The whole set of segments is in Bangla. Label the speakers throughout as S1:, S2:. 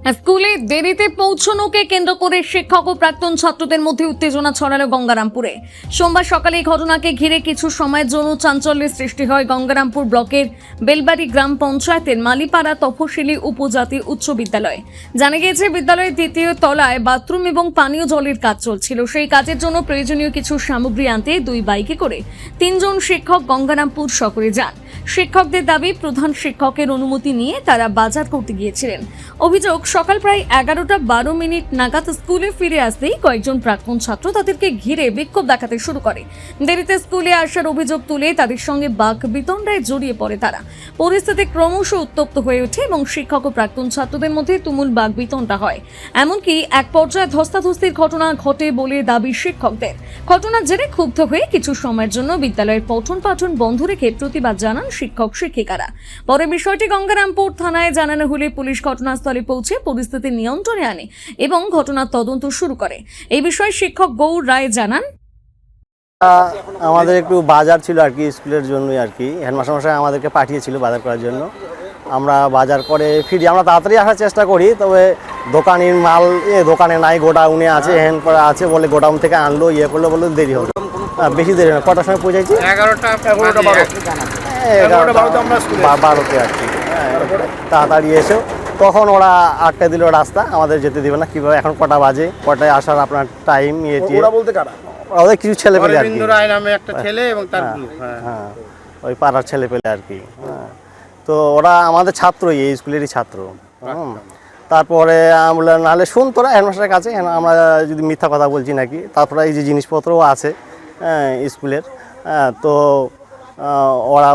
S1: স্কুলে দেরিতে পৌঁছানোকে কেন্দ্র করে শিক্ষক ও প্রাক্তন ছাত্রদের মধ্যে উত্তেজনা ছড়ালো গঙ্গারামপুরে। সোমবার সকালে এই ঘটনাকে ঘিরে কিছু সময়ের জন্য চাঞ্চল্যের সৃষ্টি হয় গঙ্গারামপুর ব্লকের বেলবাড়ি গ্রাম পঞ্চায়েতের মালিপাড়া তফসিলি উপজাতি উচ্চ বিদ্যালয়ে। জানা গিয়েছে, বিদ্যালয়ের দ্বিতীয় তলায় বাথরুম এবং পানীয় জলের কাজ চলছিল। সেই কাজের জন্য প্রয়োজনীয় কিছু সামগ্রী আনতে দুই বাইকে করে তিনজন শিক্ষক গঙ্গারামপুর শহরে যান। শিক্ষকদের দাবি, প্রধান শিক্ষকের অনুমতি নিয়ে তারা বাজার করতে গিয়েছিলেন। অভিযোগ, সকাল প্রায় 11:12 নাগাদ স্কুলে ফিরে আসতেই কয়েকজন প্রাক্তন ছাত্র তাদেরকে ঘিরে বিক্ষোভ দেখাতে শুরু করে। দেরিতে স্কুলে আসার অভিযোগ তুলে তাদের সঙ্গে বাক বিতণ্ডায় জড়িয়ে পড়ে তারা। পরিস্থিতি ক্রমশ উত্তপ্ত হয়ে ওঠে এবং শিক্ষক ও প্রাক্তন ছাত্রদের মধ্যে তুমুল বাক বিতণ্ডা হয়। এমনকি এক পর্যায়ে ধস্তাধস্তির ঘটনা ঘটে বলে দাবি শিক্ষকদের। ঘটনার জেরে ক্ষুব্ধ হয়ে কিছু সময়ের জন্য বিদ্যালয়ের পঠন পাঠন বন্ধ রেখে প্রতিবাদ জানান শিক্ষক শিক্ষিকারা। পরে বিষয়টি গঙ্গারামপুর থানায় জানানো হলে পুলিশ ঘটনাস্থলে পৌঁছে পরিস্থিতি নিয়ন্ত্রণে আনে এবং ঘটনার তদন্ত শুরু করে। এই বিষয়ে শিক্ষক গৌর রায় জানান,
S2: আমাদের একটু বাজার ছিল আর কি, স্কুলের জন্যই আর কি। হেডমাস্টার মশাই আমাদেরকে পাঠিয়েছিল বাজার করার জন্য। আমরা বাজার করে ফিরি, আমরা তাড়াতাড়ি আসার চেষ্টা করি, তবে দোকানের মাল দোকানে নাই, গোডাউনে আছে, হ্যান্ড করা আছে বলে গোডাউন থেকে আনলো, করলো বলে দেরি হলো। বেশি দেরি না, কটার সময় পৌঁছাইছি? 11:12 আর কি। তাড়াতাড়ি এসেও তখন ওরা আটকে দিল রাস্তা, আমাদের যেতে দিবে না। কীভাবে এখন কটা বাজে, কটায় আসার আপনার টাইম ওদের কিছু ছেলে পেলে আর কি, হ্যাঁ ওই পাড়ার ছেলে পেলে আর কি। তো ওরা আমাদের ছাত্রই, এই স্কুলেরই ছাত্র। তারপরে আমরা নাহলে শুন তোরা হেডমাস্টারের কাছে, আমরা যদি মিথ্যা কথা বলছি নাকি। তারপরে এই যে জিনিসপত্রও আছে স্কুলের, তো ওরা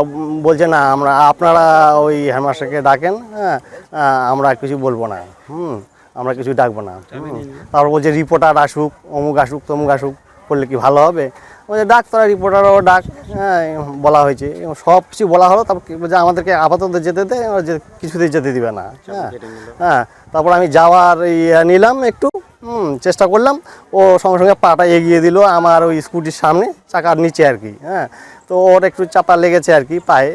S2: বলছে না, আপনারা ওই হেডমাস্টারকে ডাকেন, আমরা কিছু বলবো না, আমরা কিছু ডাকবো না। তারপর বলছে রিপোর্টার আসুক, অমুক আসুক, তমুক আসুক, করলে কি ভালো হবে? বলছে ডাক তোরা, রিপোর্টারও ডাক, বলা হয়েছে, সব কিছু বলা হলো। তারপর যে আমাদেরকে আপাতত যেতে দেয়, কিছুতেই যেতে দিবে না। তারপর আমি যাওয়ার নিলাম, একটু চেষ্টা করলাম, ও সঙ্গে সঙ্গে পাটা এগিয়ে দিল আমার ওই স্কুটির সামনে, চাকার নিচে আর কি। তো ওর একটু চাপা লেগেছে আর কি পায়ে।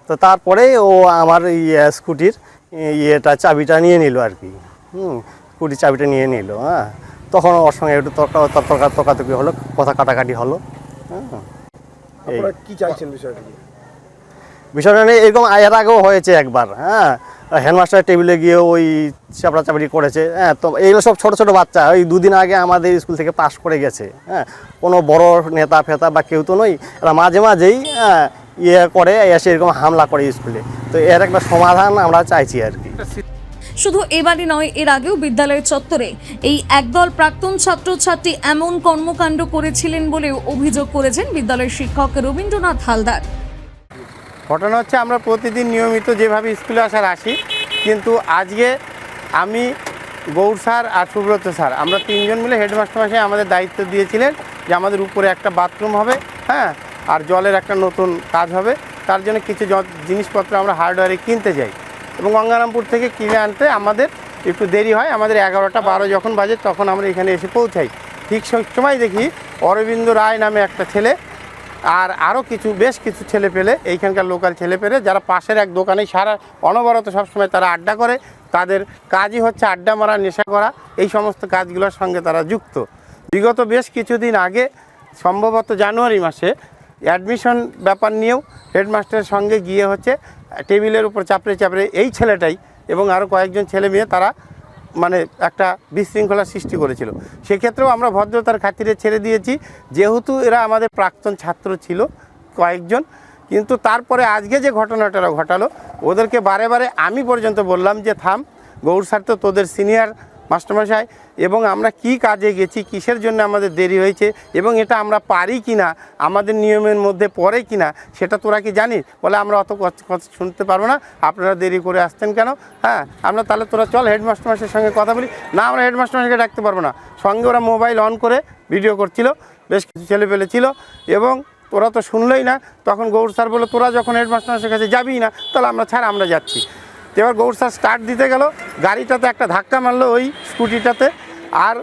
S2: তো তারপরে ও আমার এই স্কুটির চাবিটা নিয়ে নিল আর কি। স্কুটির চাবিটা নিয়ে নিল। তখন ওর সঙ্গে একটু তর্কাতর্কি হলো, কথা কাটাকাটি হলো।
S3: কি চাইছেন
S2: বিষয়টা নিয়ে এরকম এর আগেও হয়েছে একবার। হেডমাস্টার টেবিলে গিয়ে ওই চাপড়াচাপড়ি করেছে। তো এইগুলো সব ছোটো ছোটো বাচ্চা, ওই দুদিন আগে আমাদের স্কুল থেকে পাস করে গেছে। কোনো বড় নেতা ফেতা বা কেউ তো নই, এরা মাঝে মাঝেই করে এসে এরকম হামলা করে স্কুলে। তো এর একটা সমাধান আমরা চাইছি আর কি।
S1: শুধু এবারই নয়, এর আগেও বিদ্যালয়ের চত্বরে এই একদল প্রাক্তন ছাত্রছাত্রী এমন কর্মকাণ্ড করেছিলেন বলেও অভিযোগ করেছেন বিদ্যালয়ের শিক্ষক রবীন্দ্রনাথ হালদার।
S4: ঘটনা হচ্ছে, আমরা প্রতিদিন নিয়মিত যেভাবে স্কুলে আসি, কিন্তু আজকে আমি, গৌর স্যার আর সুব্রত স্যার, আমরা তিনজন মিলে হেডমাস্টার মশাই আমাদের দায়িত্ব দিয়েছিলেন যে আমাদের উপরে একটা বাথরুম হবে, আর জলের একটা নতুন কাজ হবে। তার জন্য কিছু জিনিসপত্র আমরা হার্ডওয়্যারে কিনতে যাই এবং গঙ্গারামপুর থেকে কিনে আনতে আমাদের একটু দেরি হয়। আমাদের 11:12 যখন বাজে তখন আমরা এখানে এসে পৌঁছাই। ঠিক সময় দেখি অরবিন্দ রায় নামে একটা ছেলে আর আরও বেশ কিছু ছেলে পেলে, এইখানকার লোকাল ছেলে পেলে, যারা পাশের এক দোকানে সারা অনবরত সবসময় তারা আড্ডা করে। তাদের কাজই হচ্ছে আড্ডা মারা, নেশা করা, এই সমস্ত কাজগুলোর সঙ্গে তারা যুক্ত। বিগত বেশ কিছুদিন আগে, সম্ভবত জানুয়ারি মাসে, অ্যাডমিশন ব্যাপার নিয়েও হেডমাস্টারের সঙ্গে গিয়ে হচ্ছে টেবিলের উপর চাপড়ে এই ছেলেটাই এবং আরও কয়েকজন ছেলে মেয়ে তারা মানে একটা বিশৃঙ্খলা সৃষ্টি করেছিল। সেক্ষেত্রেও আমরা ভদ্রতার খাতিরে ছেড়ে দিয়েছি, যেহেতু এরা আমাদের প্রাক্তন ছাত্র ছিল কয়েকজন। কিন্তু তারপরে আজকে যে ঘটনাটা ঘটালো, ওদেরকে বারে বারে আমি পর্যন্ত বললাম যে থাম, গৌর স্যার তো তোদের সিনিয়র মাস্টারমশাই, এবং আমরা কি কাজে গেছি, কিসের জন্য আমাদের দেরি হয়েছে এবং এটা আমরা পারি কি না, আমাদের নিয়মের মধ্যে পড়ে কি না, সেটা তোরা কি জানিস? বলে আমরা অত কথা শুনতে পারবো না, আপনারা দেরি করে আসতেন কেন? আমরা তাহলে তোরা চল হেডমাস্টারমশাইয়ের সঙ্গে কথা বলি। না, আমরা হেডমাস্টারমশাইকে ডাকতে পারবো না। সঙ্গে ওরা মোবাইল অন করে ভিডিও করছিল, বেশ কিছু ছেলে পেলে ছিল, এবং তোরা তো শুনলেই না। তখন গৌর স্যার বলে, তোরা যখন হেডমাস্টারমশাইয়ের কাছে যাবি না, তাহলে আমরা যাচ্ছি। এবার গৌর স্যার স্টার্ট দিতে গেল, গাড়িটাতে একটা ধাক্কা মারলো ওই স্কুটিটাতে, আর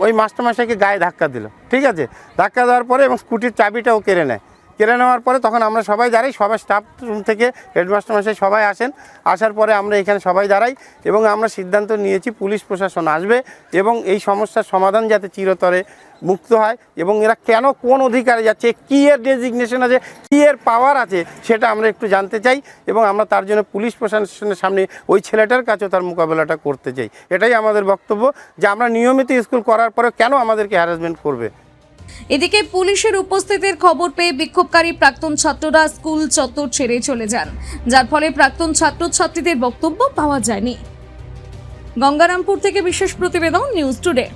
S4: ওই মাস্টারমশাইকে গায়ে ধাক্কা দিল। ঠিক আছে, ধাক্কা দেওয়ার পরে এবং স্কুটির চাবিটাও কেড়ে নেয়। কেড়ে নেওয়ার পরে তখন আমরা সবাই দাঁড়াই, সবাই স্টাফ রুম থেকে হেডমাস্টার মশাই সবাই আসেন, আসার পরে আমরা এখানে সবাই দাঁড়াই এবং আমরা সিদ্ধান্ত নিয়েছি পুলিশ প্রশাসন আসবে এবং এই সমস্যার সমাধান যাতে চিরতরে মুক্ত হয় এবং এরা কেন কোন অধিকারে যাচ্ছে, কী এর ডেজিগনেশন আছে, কী এর পাওয়ার আছে, সেটা আমরা একটু জানতে চাই এবং আমরা তার জন্য পুলিশ প্রশাসনের সামনে ওই ছেলেটার কাছেও তার মোকাবেলাটা করতে চাই। এটাই আমাদের বক্তব্য যে আমরা নিয়মিত স্কুল করার পরে কেন আমাদেরকে হ্যারাসমেন্ট করবে।
S1: এদিকে পুলিশের উপস্থিতির খবর পেয়ে বিক্ষোভকারী প্রাক্তন ছাত্ররা স্কুল চত্বর ছেড়ে চলে যান, যার ফলে প্রাক্তন ছাত্রছাত্রীদের বক্তব্য পাওয়া যায়নি। গঙ্গারামপুর থেকে বিশেষ প্রতিবেদন, নিউজ টুডে।